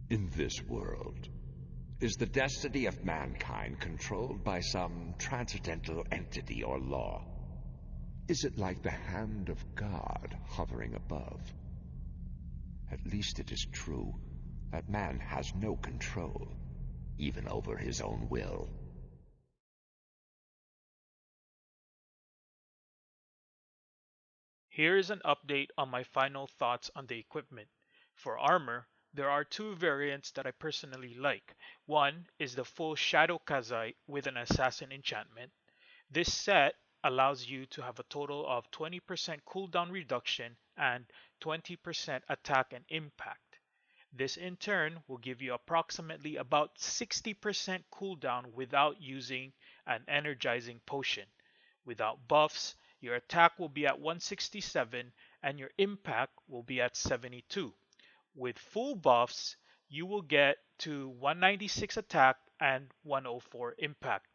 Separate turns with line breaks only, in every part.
In this world, is the destiny of mankind controlled by some transcendental entity or law? Is it like the hand of God hovering above? At least it is true that man has no control, even over his own will.
Here is an update on my final thoughts on the equipment. For armor, there are two variants that I personally like. One is the full Shadow Kazite with an assassin enchantment. This set allows you to have a total of 20% cooldown reduction and 20% attack and impact. This in turn will give you approximately about 60% cooldown without using an energizing potion. Without buffs, your attack will be at 167 and your impact will be at 72. With full buffs, you will get to 196 attack and 104 impact.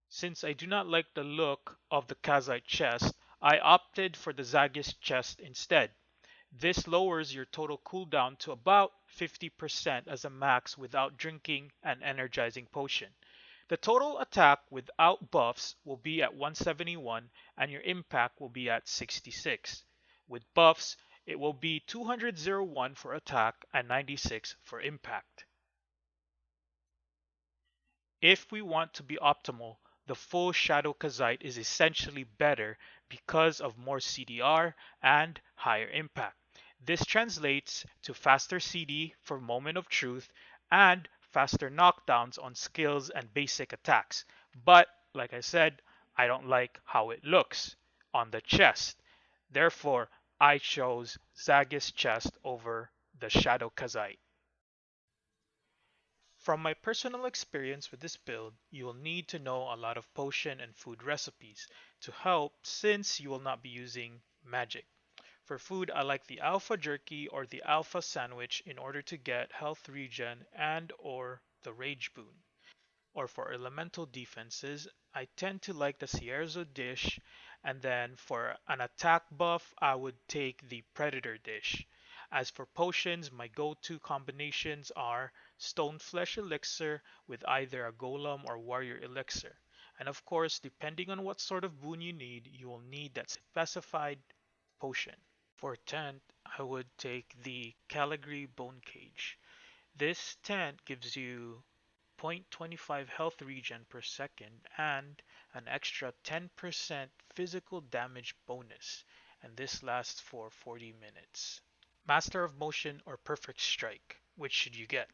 Since I do not like the look of the Kazite chest, I opted for the Zagis chest instead. This lowers your total cooldown to about 50% as a max without drinking an energizing potion. The total attack without buffs will be at 171 and your impact will be at 66. With buffs, it will be 201 for attack and 96 for impact. If we want to be optimal, the full Shadow Kazite is essentially better because of more CDR and higher impact. This translates to faster CD for Moment of Truth and faster knockdowns on skills and basic attacks. But, like I said, I don't like how it looks on the chest. Therefore, I chose Zagis chest over the Shadow Kazite. From my personal experience with this build, you will need to know a lot of potion and food recipes to help since you will not be using magic. For food, I like the alpha jerky or the alpha sandwich in order to get health regen and or the rage boon. Or for elemental defenses, I tend to like the Cierzo dish, and then for an attack buff, I would take the Predator dish. As for potions, my go-to combinations are Stone Flesh Elixir with either a Golem or Warrior Elixir. And of course, depending on what sort of boon you need, you will need that specified potion. For tent, I would take the Caligari Bone Cage. This tent gives you 0.25 health regen per second and an extra 10% physical damage bonus, and this lasts for 40 minutes. Master of Motion or Perfect Strike, which should you get?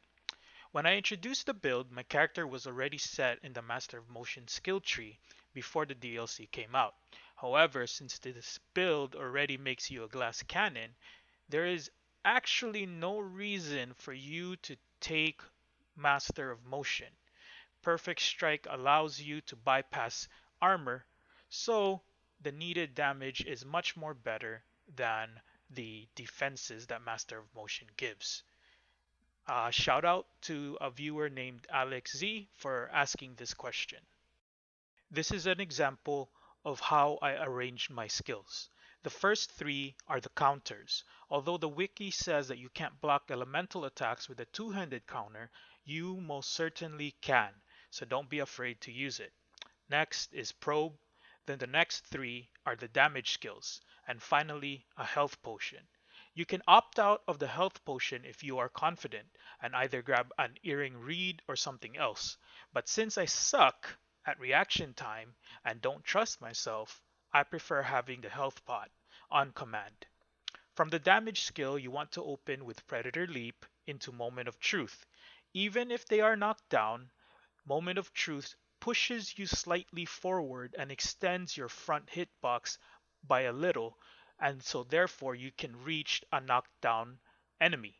When I introduced the build, my character was already set in the Master of Motion skill tree before the DLC came out. However, since this build already makes you a glass cannon, there is actually no reason for you to take Master of Motion. Perfect Strike allows you to bypass armor, so the needed damage is much more better than the defenses that Master of Motion gives. Shout out to a viewer named Alex Z for asking this question. This is an example of how I arranged my skills. The first three are the counters. Although the wiki says that you can't block elemental attacks with a two-handed counter, you most certainly can, so don't be afraid to use it. Next is probe, then the next three are the damage skills, and finally a health potion. You can opt out of the health potion if you are confident and either grab an earring reed or something else. But since I suck at reaction time and don't trust myself, I prefer having the health pot on command. From the damage skill, you want to open with Predator Leap into Moment of Truth. Even if they are knocked down, Moment of Truth pushes you slightly forward and extends your front hitbox by a little, and so therefore you can reach a knocked down enemy.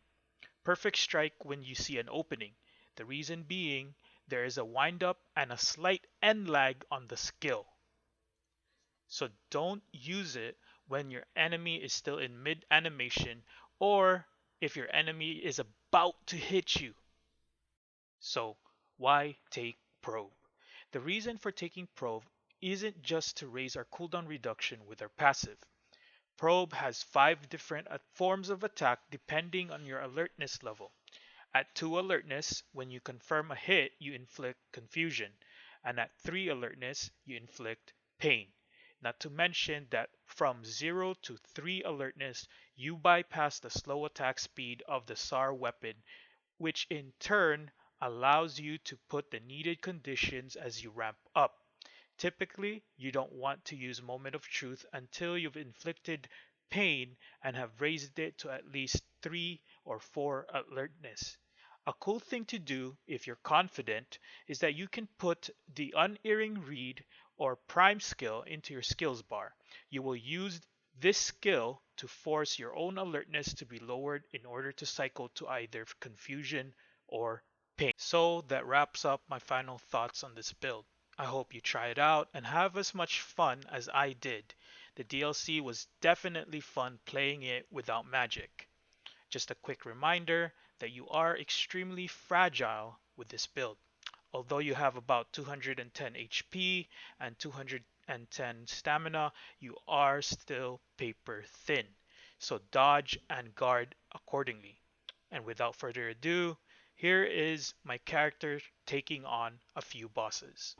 Perfect Strike when you see an opening. The reason being, there is a wind up and a slight end lag on the skill. So don't use it when your enemy is still in mid animation or if your enemy is about to hit you. So why take probe? The reason for taking probe isn't just to raise our cooldown reduction with our passive. Probe has 5 different forms of attack depending on your alertness level. At 2 alertness, when you confirm a hit, you inflict confusion, and at 3 alertness, you inflict pain. Not to mention that from 0 to 3 alertness, you bypass the slow attack speed of the Tsar weapon, which in turn allows you to put the needed conditions as you ramp up. Typically, you don't want to use Moment of Truth until you've inflicted pain and have raised it to at least 3 or 4 alertness. A cool thing to do if you're confident is that you can put the Unerring Read or Prime skill into your skills bar. You will use this skill to force your own alertness to be lowered in order to cycle to either confusion or pain. So that wraps up my final thoughts on this build. I hope you try it out and have as much fun as I did. The DLC was definitely fun playing it without magic. Just a quick reminder that you are extremely fragile with this build. Although you have about 210 HP and 210 stamina, you are still paper thin. So dodge and guard accordingly. And without further ado, here is my character taking on a few bosses.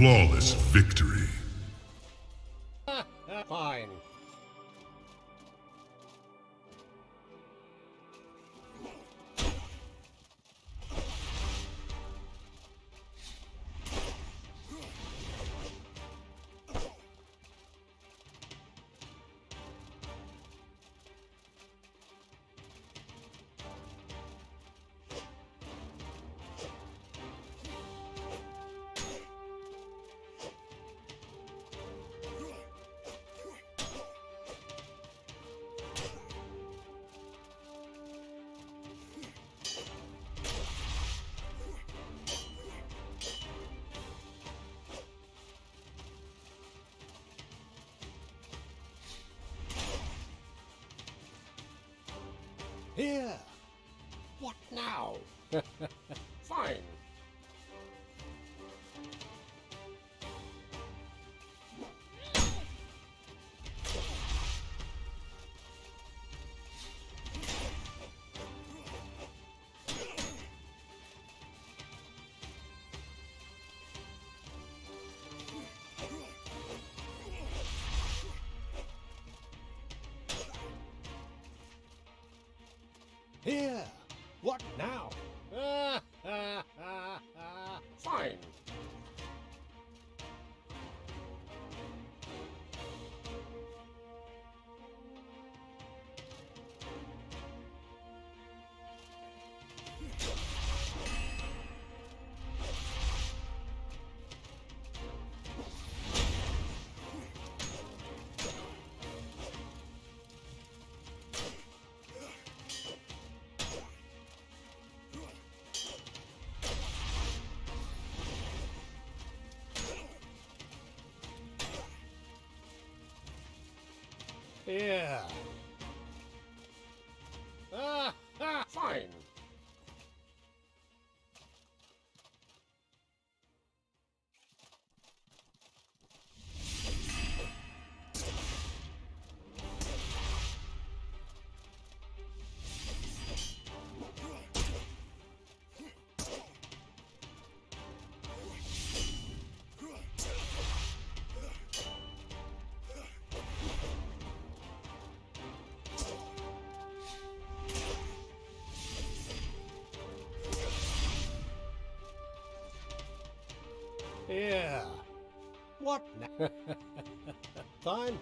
Flawless victory.
Fine. Here. What now? Fine. Here. What now? Fine. Here. Fine. Here. What now? Fine.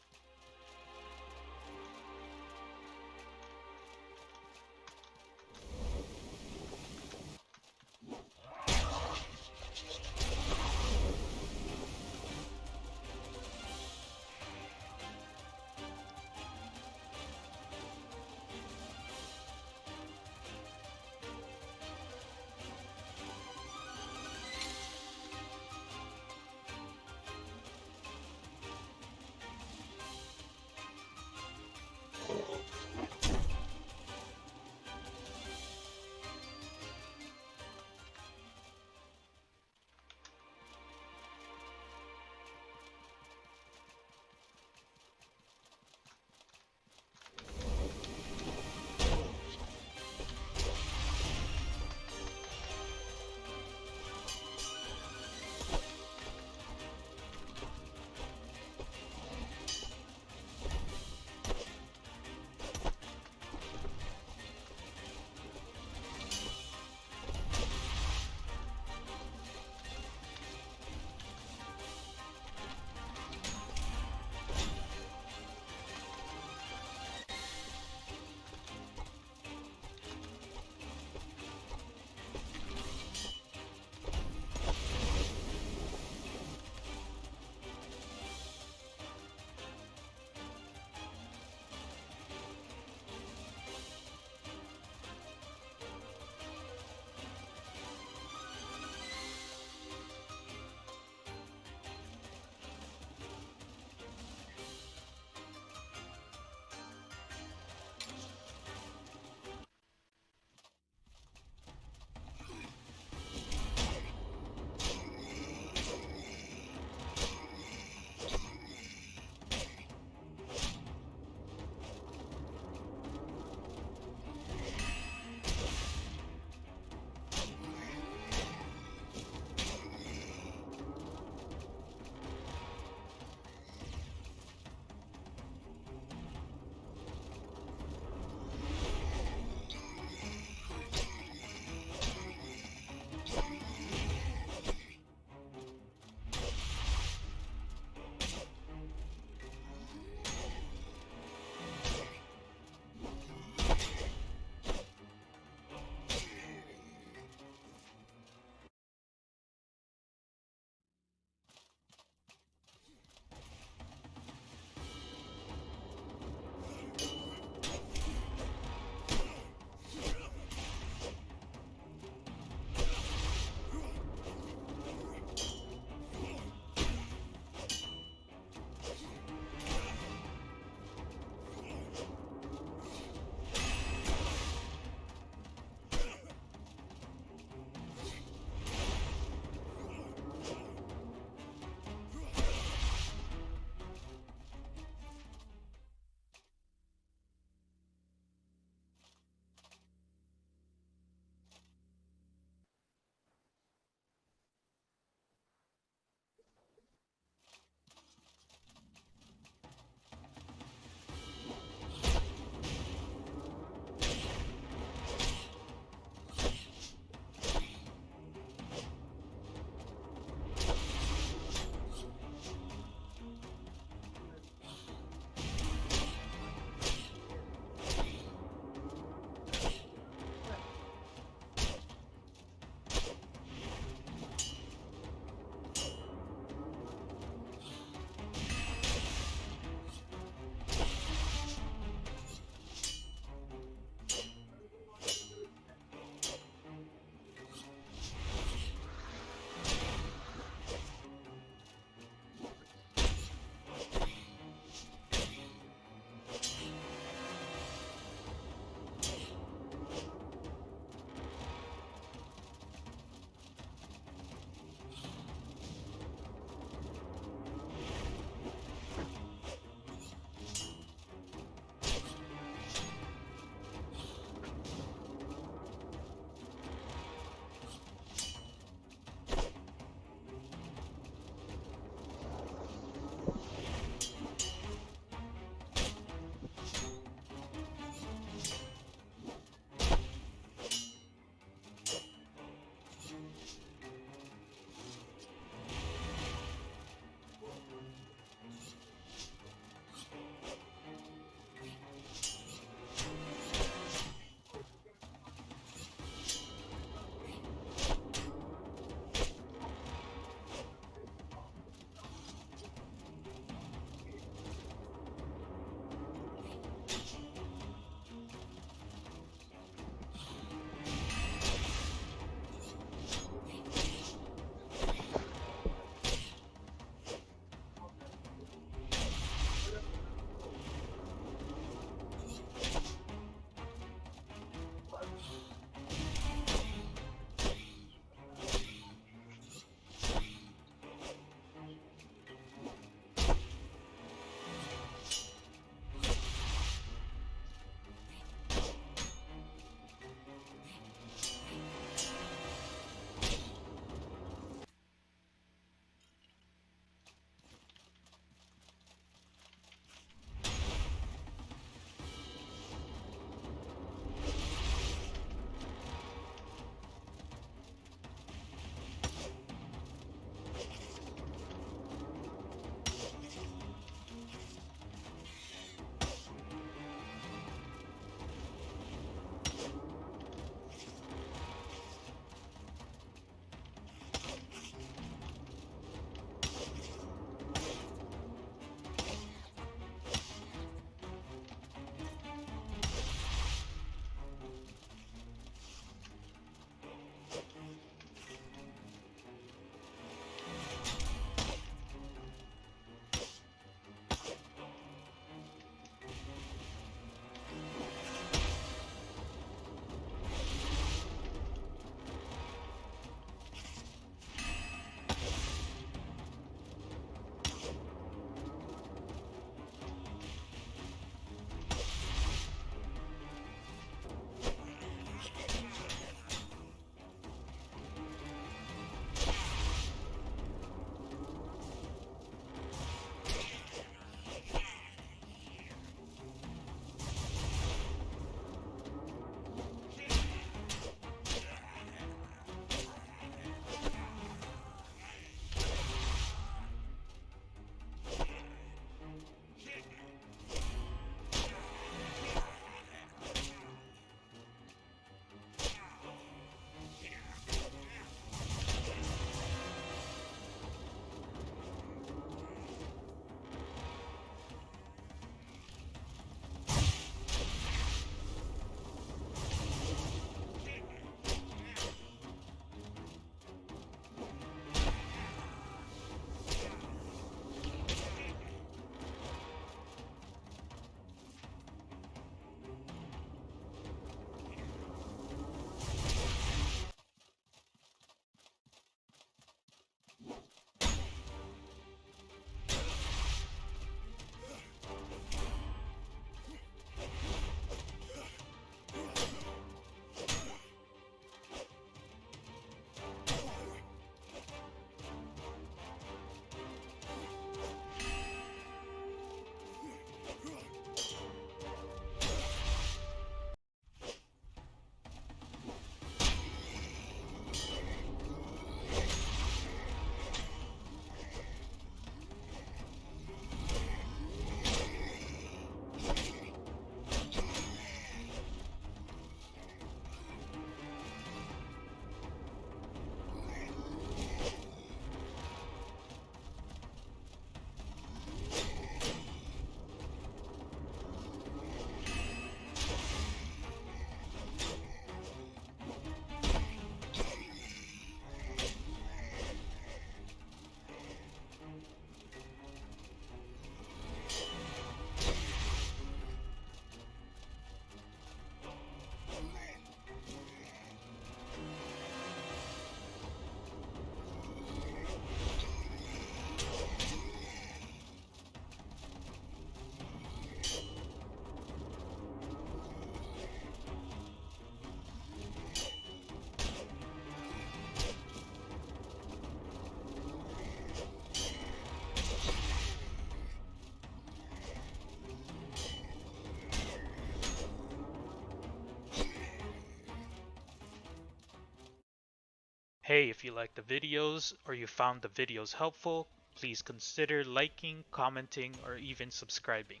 Hey, if you like the videos or you found the videos helpful, please consider liking, commenting, or even subscribing.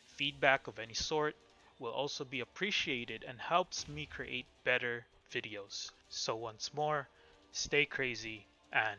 Feedback of any sort will also be appreciated and helps me create better videos. So once more, stay crazy and